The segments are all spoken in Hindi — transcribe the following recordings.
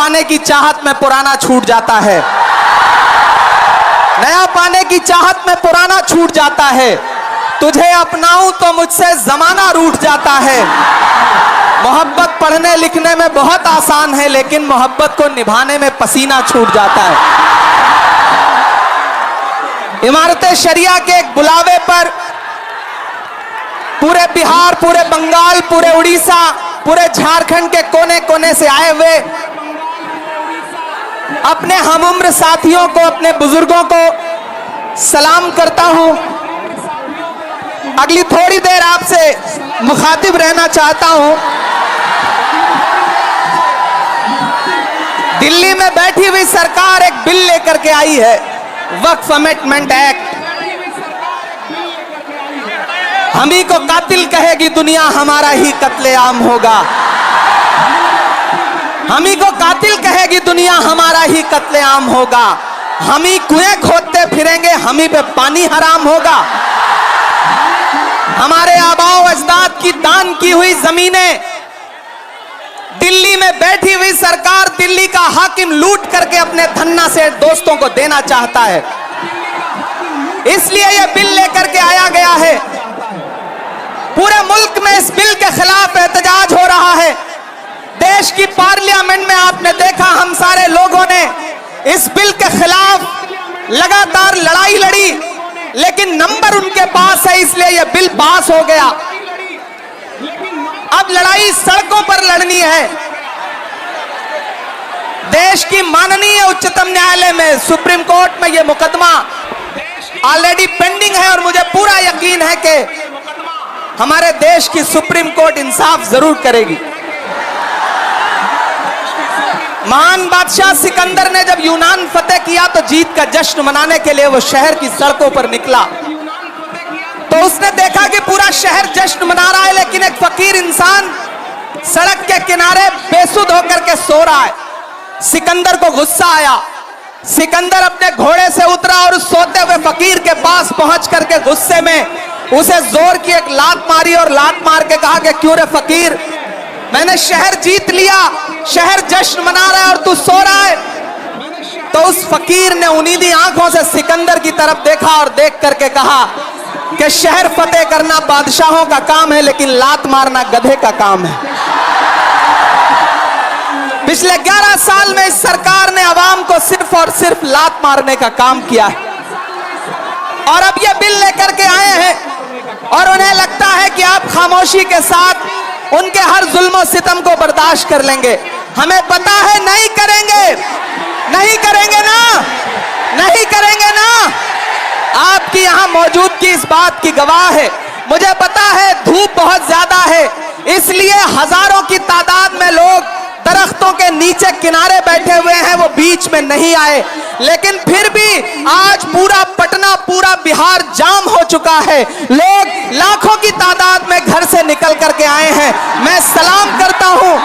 पाने की चाहत में पुराना छूट जाता है, नया पाने की चाहत में पुराना छूट जाता है। तुझे अपनाऊं तो मुझसे जमाना रूठ जाता है। मोहब्बत पढ़ने लिखने में बहुत आसान है, लेकिन मोहब्बत को निभाने में पसीना छूट जाता है। इमारत शरिया के एक बुलावे पर पूरे बिहार, पूरे बंगाल, पूरे उड़ीसा, पूरे झारखंड के कोने कोने से आए हुए अपने हमउम्र साथियों को, अपने बुजुर्गों को सलाम करता हूं। अगली थोड़ी देर आपसे मुखातिब रहना चाहता हूं। दिल्ली में बैठी हुई सरकार एक बिल लेकर के आई है, वक्फ अमेंडमेंट एक्ट। हम ही को कातिल कहेगी दुनिया, हमारा ही कत्लेआम होगा। हम ही को कातिल कहेगी दुनिया, हमारा ही कत्लेआम होगा। हम ही कुएं खोदते फिरेंगे, हम ही पे पानी हराम होगा। हमारे आबाओ अजदाद की दान की हुई जमीनें दिल्ली में बैठी हुई सरकार, दिल्ली का हाकिम लूट करके अपने धन्ना से दोस्तों को देना चाहता है। इसलिए यह बिल लेकर के आया गया है। पूरे मुल्क में इस बिल के खिलाफ एहतजाज हो रहा है। देश की पार्लियामेंट में आपने देखा, हम सारे लोगों ने इस बिल के खिलाफ लगातार लड़ाई लड़ी, लेकिन नंबर उनके पास है, इसलिए यह बिल पास हो गया। अब लड़ाई सड़कों पर लड़नी है। देश की माननीय उच्चतम न्यायालय में, सुप्रीम कोर्ट में यह मुकदमा ऑलरेडी पेंडिंग है और मुझे पूरा यकीन है कि हमारे देश की सुप्रीम कोर्ट इंसाफ जरूर करेगी। महान बादशाह सिकंदर ने जब यूनान फतेह किया तो जीत का जश्न मनाने के लिए वो शहर की सड़कों पर निकला, तो उसने देखा कि पूरा शहर जश्न मना रहा है, लेकिन एक फकीर इंसान सड़क के किनारे बेसुध होकर के सो रहा है। सिकंदर को गुस्सा आया। सिकंदर अपने घोड़े से उतरा और उस सोते हुए फकीर के पास पहुंच करके गुस्से में उसे जोर की एक लात मारी और लात मार के कहा कि क्यों रे फकीर, मैंने शहर जीत लिया, शहर जश्न मना रहा है और तू सो रहा है। तो उस फकीर ने उन्नीदी आंखों से सिकंदर की तरफ देखा और देख करके कहा कि शहर फतेह करना बादशाहों का काम है, लेकिन लात मारना गधे का काम है। पिछले 11 साल में इस सरकार ने आवाम को सिर्फ और सिर्फ लात मारने का काम किया है, और अब ये बिल लेकर के आए हैं और उन्हें लगता है कि आप खामोशी के साथ उनके हर जुल्म सितम को बर्दाश्त कर लेंगे। हमें पता है नहीं करेंगे, नहीं करेंगे ना, नहीं करेंगे ना। आपकी यहां मौजूदगी इस बात की गवाह है। मुझे पता है धूप बहुत ज्यादा है, इसलिए हजारों की तादाद में लोग दरख्तों के नीचे किनारे बैठे हुए हैं, वो बीच में नहीं आए, लेकिन फिर भी आज पूरा पटना, पूरा बिहार जाम हो चुका है। लोग लाखों की तादाद में घर से निकल करके आए हैं। मैं सलाम करता हूं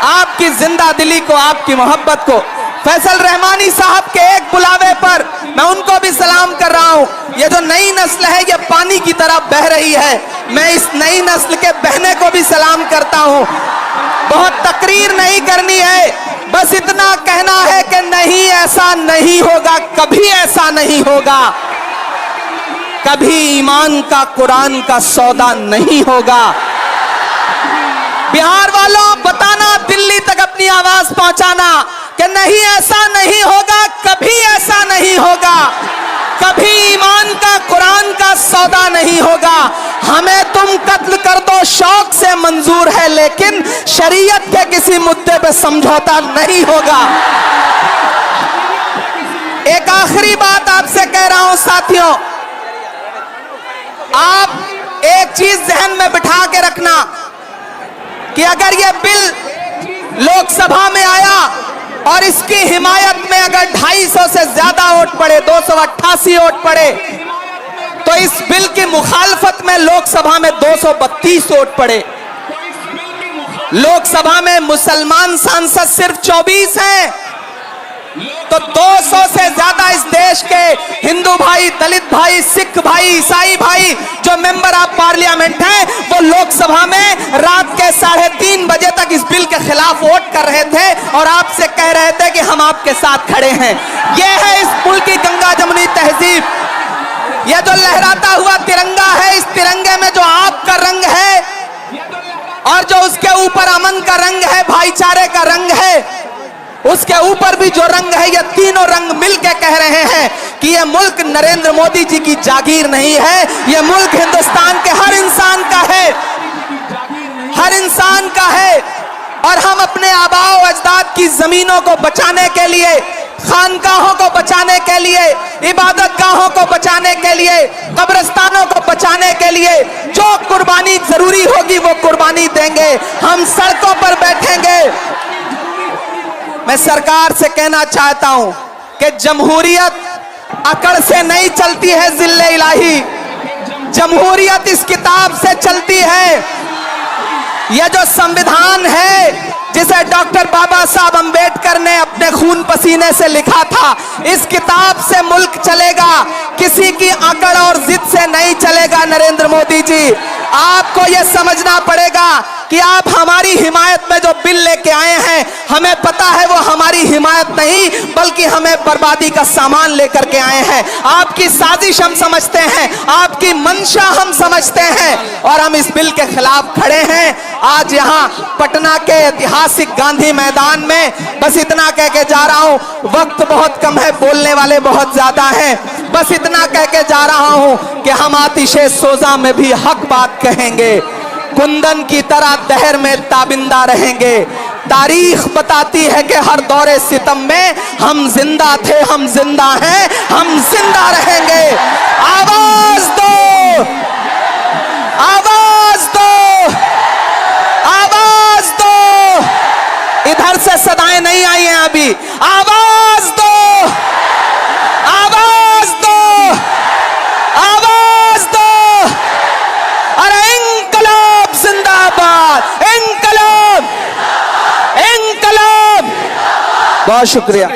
आपकी जिंदा दिली को, आपकी मोहब्बत को। फैसल रहमानी साहब के एक बुलावे पर मैं उनको भी सलाम कर रहा हूं। ये जो नई नस्ल है, ये पानी की तरह बह रही है। मैं इस नई नस्ल के बहने को भी सलाम करता हूं। बहुत तकरीर नहीं करनी है, बस इतना कहना है कि नहीं, ऐसा नहीं होगा, कभी ऐसा नहीं होगा, कभी ईमान का, कुरान का सौदा नहीं होगा। बिहार वालों, बताना, दिल्ली तक अपनी आवाज पहुंचाना कि नहीं, ऐसा नहीं होगा, कभी ऐसा नहीं होगा, कभी ईमान का, कुरान का सौदा नहीं होगा। हमें तुम कत्ल कर दो, शौक से मंजूर है, लेकिन शरीयत के किसी मुद्दे पे समझौता नहीं होगा। एक आखिरी बात आपसे कह रहा हूं साथियों, आप एक चीज जहन में बिठा के रखना कि अगर यह बिल लोकसभा में आया और इसकी हिमायत में अगर 250 से ज्यादा वोट पड़े, 288 वोट पड़े, तो इस बिल की मुखालफत में लोकसभा में 232 वोट पड़े। लोकसभा में मुसलमान सांसद सिर्फ 24 हैं, तो 200 से ज्यादा इस देश के हिंदू भाई, दलित भाई, सिख भाई, ईसाई भाई जो मेंबर ऑफ पार्लियामेंट हैं, वो लोकसभा में रात के 3:30 बजे तक इस बिल के खिलाफ वोट कर रहे थे और आपसे कह रहे थे कि हम आपके साथ खड़े हैं। ये है इस मुल्क की गंगा जमुनी तहजीब। यह जो लहराता हुआ तिरंगा है, इस तिरंगे में जो आपका रंग है और जो उसके ऊपर अमन का रंग है, भाईचारे का रंग है, उसके ऊपर भी जो रंग है, ये तीनों रंग मिलके कह रहे हैं कि ये मुल्क नरेंद्र मोदी जी की जागीर नहीं है, ये मुल्क हिंदुस्तान के हर इंसान का है, हर इंसान का है। और हम अपने आबाओ अजदाद की जमीनों को बचाने के लिए, खानकाहों को बचाने के लिए, इबादत गाहों को बचाने के लिए, कब्रिस्तानों को बचाने के लिए जो कुर्बानी जरूरी होगी वो कुर्बानी देंगे। हम सड़कों पर बैठेंगे। मैं सरकार से कहना चाहता हूं कि जमहूरियत अकड़ से नहीं चलती है जिल्ले इलाही, जमहूरियत इस किताब से चलती है। यह जो संविधान है जिसे डॉक्टर बाबा साहब अंबेडकर ने अपने खून पसीने से लिखा था, इस किताब से मुल्क चलेगा, किसी की अकड़ और जिद से नहीं चलेगा। नरेंद्र मोदी जी, आपको यह समझना पड़ेगा कि आप हमारी हिमायत में जो बिल लेके आए हैं, हमें पता है वो हमारी हिमायत नहीं बल्कि हमें बर्बादी का सामान लेकर के आए हैं। आपकी साजिश हम समझते हैं, आपकी मंशा हम समझते हैं और हम इस बिल के खिलाफ खड़े हैं। आज यहाँ पटना के ऐतिहासिक गांधी मैदान में बस इतना कह के जा रहा हूँ, वक्त बहुत कम है, बोलने वाले बहुत ज्यादा हैं। बस इतना कह के जा रहा हूँ कि हम आतिशे सोजा में भी हक बात कहेंगे, कुंदन की तरह दहर में ताबिंदा रहेंगे। तारीख बताती है कि हर दौरे सितम में हम जिंदा थे, हम जिंदा हैं, हम जिंदा रहेंगे। आवाज दो, आवाज दो, आवाज दो। इधर से सदाएं नहीं आई हैं अभी। आवाज दो, आवाज दो, आवाज दो। अरे इंकलाब जिंदाबाद, इंकलाब, इंकलाब। बहुत शुक्रिया।